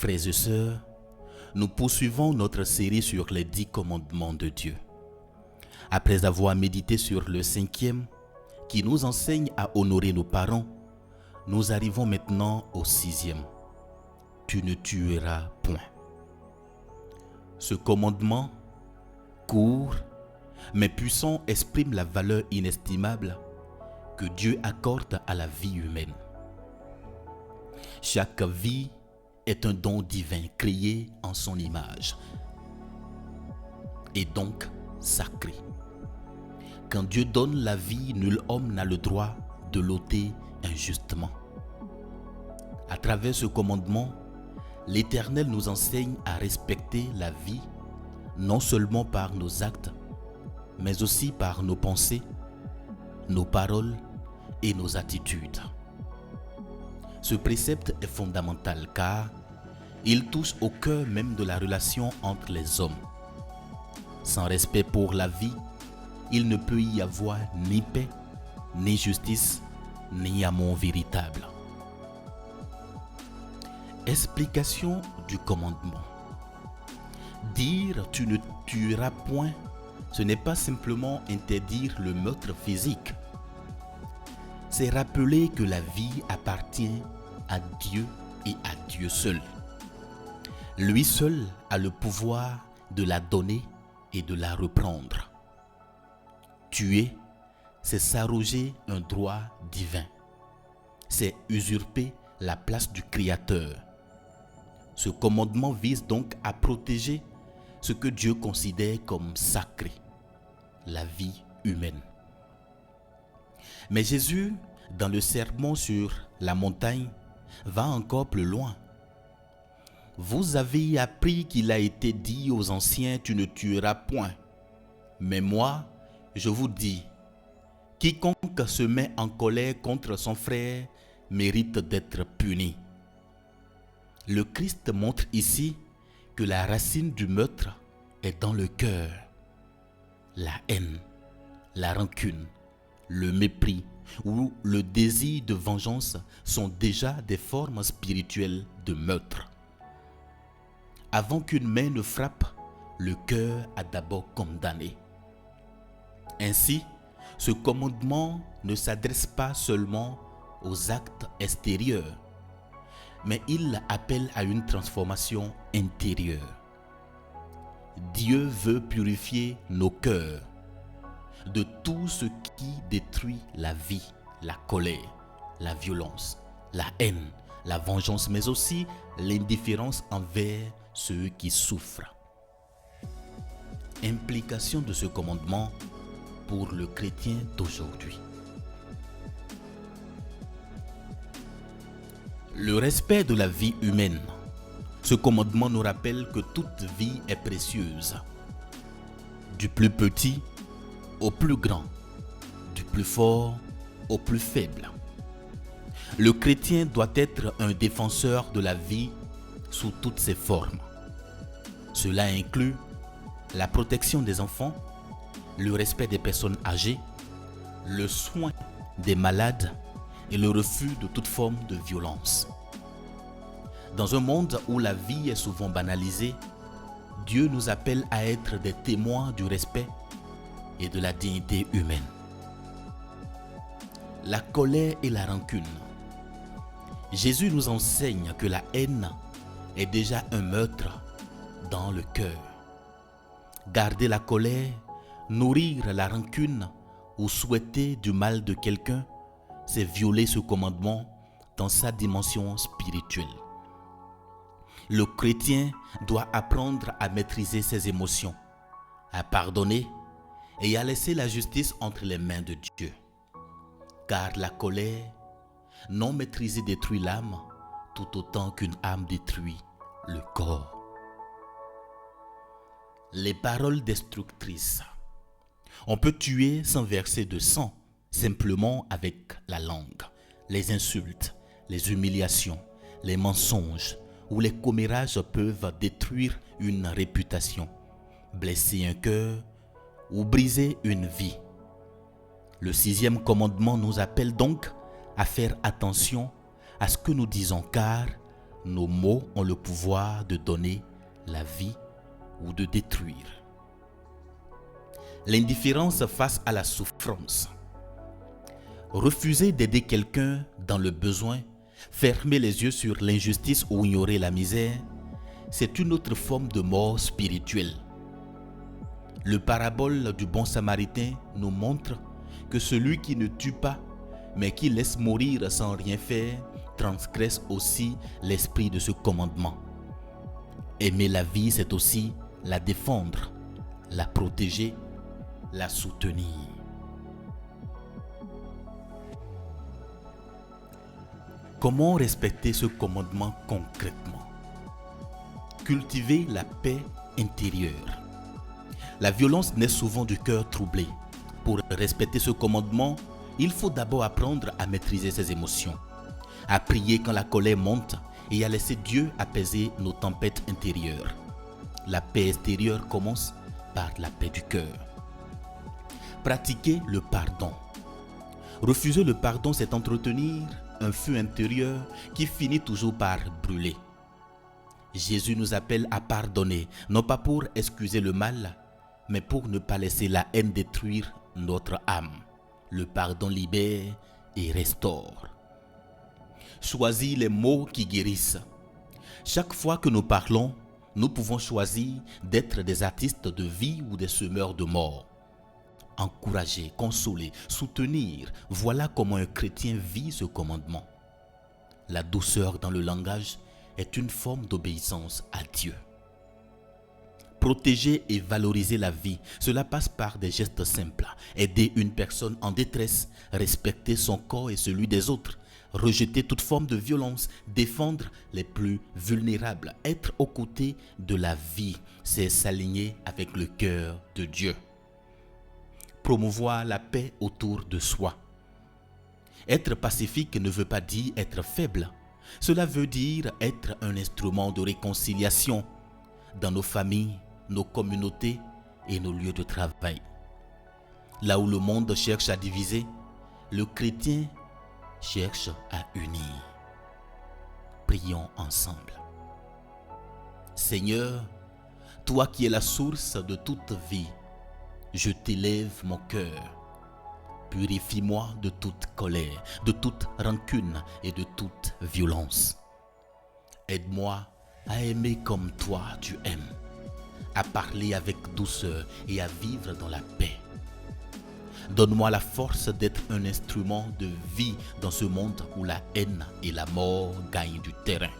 Frères et sœurs, nous poursuivons notre série sur les 10 commandements de Dieu. Après avoir médité sur le 5e, qui nous enseigne à honorer nos parents, nous arrivons maintenant au 6e. Tu ne tueras point. Ce commandement, court mais puissant, exprime la valeur inestimable que Dieu accorde à la vie humaine. Chaque vie est un don divin créé en son image et donc sacré. Quand Dieu donne la vie, nul homme n'a le droit de l'ôter injustement. À travers ce commandement, l'Éternel nous enseigne à respecter la vie, non seulement par nos actes, mais aussi par nos pensées, nos paroles et nos attitudes. Ce précepte est fondamental car il touche au cœur même de la relation entre les hommes. Sans respect pour la vie, il ne peut y avoir ni paix, ni justice, ni amour véritable. Explication du commandement. Dire « tu ne tueras point », ce n'est pas simplement interdire le meurtre physique. C'est rappeler que la vie appartient à Dieu et à Dieu seul. Lui seul a le pouvoir de la donner et de la reprendre. Tuer, c'est s'arroger un droit divin. C'est usurper la place du Créateur. Ce commandement vise donc à protéger ce que Dieu considère comme sacré, la vie humaine. Mais Jésus, dans le sermon sur la montagne, va encore plus loin. Vous avez appris qu'il a été dit aux anciens, tu ne tueras point. Mais moi, je vous dis, quiconque se met en colère contre son frère mérite d'être puni. Le Christ montre ici que la racine du meurtre est dans le cœur. La haine, la rancune, le mépris ou le désir de vengeance sont déjà des formes spirituelles de meurtre. Avant qu'une main ne frappe, le cœur a d'abord condamné. Ainsi, ce commandement ne s'adresse pas seulement aux actes extérieurs, mais il appelle à une transformation intérieure. Dieu veut purifier nos cœurs de tout ce qui détruit la vie, la colère, la violence, la haine, la vengeance, mais aussi l'indifférence envers ceux qui souffrent. Implication de ce commandement pour le chrétien d'aujourd'hui. Le respect de la vie humaine. Ce commandement nous rappelle que toute vie est précieuse. Du plus petit au plus grand, du plus fort au plus faible. Le chrétien doit être un défenseur de la vie sous toutes ses formes. Cela inclut la protection des enfants, le respect des personnes âgées, le soin des malades et le refus de toute forme de violence. Dans un monde où la vie est souvent banalisée, Dieu nous appelle à être des témoins du respect et de la dignité humaine. La colère et la rancune. Jésus nous enseigne que la haine est déjà un meurtre dans le cœur. Garder la colère, nourrir la rancune ou souhaiter du mal de quelqu'un, c'est violer ce commandement dans sa dimension spirituelle. Le chrétien doit apprendre à maîtriser ses émotions, à pardonner et à laisser la justice entre les mains de Dieu. Car la colère, non maîtrisée, détruit l'âme, tout autant qu'une âme détruit le corps. Les paroles destructrices. On peut tuer sans verser de sang, simplement avec la langue. Les insultes, les humiliations, les mensonges ou les commérages peuvent détruire une réputation, blesser un cœur ou briser une vie. Le 6e commandement nous appelle donc à faire attention à ce que nous disons, car nos mots ont le pouvoir de donner la vie ou de détruire. L'indifférence face à la souffrance. Refuser d'aider quelqu'un dans le besoin, fermer les yeux sur l'injustice ou ignorer la misère, c'est une autre forme de mort spirituelle. Le parabole du bon samaritain nous montre que celui qui ne tue pas, mais qui laisse mourir sans rien faire, transgresse aussi l'esprit de ce commandement. Aimer la vie, c'est aussi la défendre, la protéger, la soutenir. Comment respecter ce commandement concrètement? Cultiver la paix intérieure. La violence naît souvent du cœur troublé. Pour respecter ce commandement, il faut d'abord apprendre à maîtriser ses émotions, à prier quand la colère monte et à laisser Dieu apaiser nos tempêtes intérieures. La paix extérieure commence par la paix du cœur. Pratiquer le pardon. Refuser le pardon, c'est entretenir un feu intérieur qui finit toujours par brûler. Jésus nous appelle à pardonner, non pas pour excuser le mal, mais pour ne pas laisser la haine détruire notre âme. Le pardon libère et restaure. Choisis les mots qui guérissent. Chaque fois que nous parlons, nous pouvons choisir d'être des artistes de vie ou des semeurs de mort. Encourager, consoler, soutenir, voilà comment un chrétien vit ce commandement. La douceur dans le langage est une forme d'obéissance à Dieu. Protéger et valoriser la vie, cela passe par des gestes simples. Aider une personne en détresse, respecter son corps et celui des autres, rejeter toute forme de violence, défendre les plus vulnérables, être aux côtés de la vie, c'est s'aligner avec le cœur de Dieu. Promouvoir la paix autour de soi. Être pacifique ne veut pas dire être faible. Cela veut dire être un instrument de réconciliation dans nos familles, nos communautés et nos lieux de travail. Là où le monde cherche à diviser, le chrétien cherche à unir. Prions ensemble. Seigneur, toi qui es la source de toute vie, je t'élève mon cœur. Purifie-moi de toute colère, de toute rancune et de toute violence. Aide-moi à aimer comme toi tu aimes, à parler avec douceur et à vivre dans la paix. Donne-moi la force d'être un instrument de vie dans ce monde où la haine et la mort gagnent du terrain.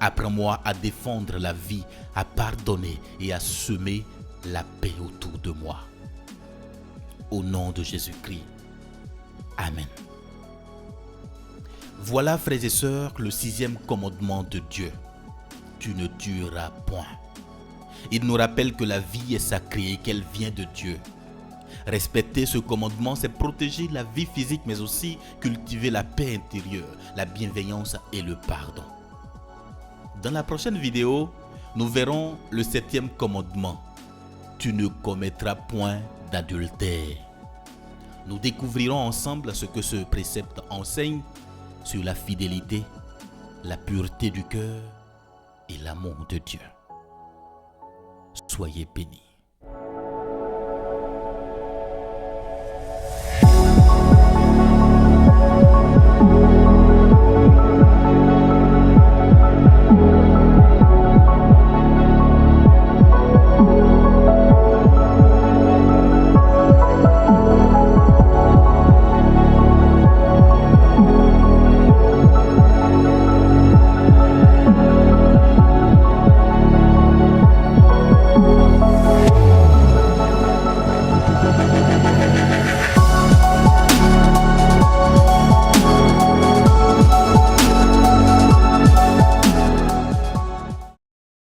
Apprends-moi à défendre la vie, à pardonner et à semer la paix autour de moi. Au nom de Jésus-Christ. Amen. Voilà, frères et sœurs, le 6e commandement de Dieu. Tu ne tueras point. Il nous rappelle que la vie est sacrée et qu'elle vient de Dieu. Respecter ce commandement, c'est protéger la vie physique, mais aussi cultiver la paix intérieure, la bienveillance et le pardon. Dans la prochaine vidéo, nous verrons le 7e commandement. Tu ne commettras point d'adultère. Nous découvrirons ensemble ce que ce précepte enseigne sur la fidélité, la pureté du cœur et l'amour de Dieu. Soyez bénis.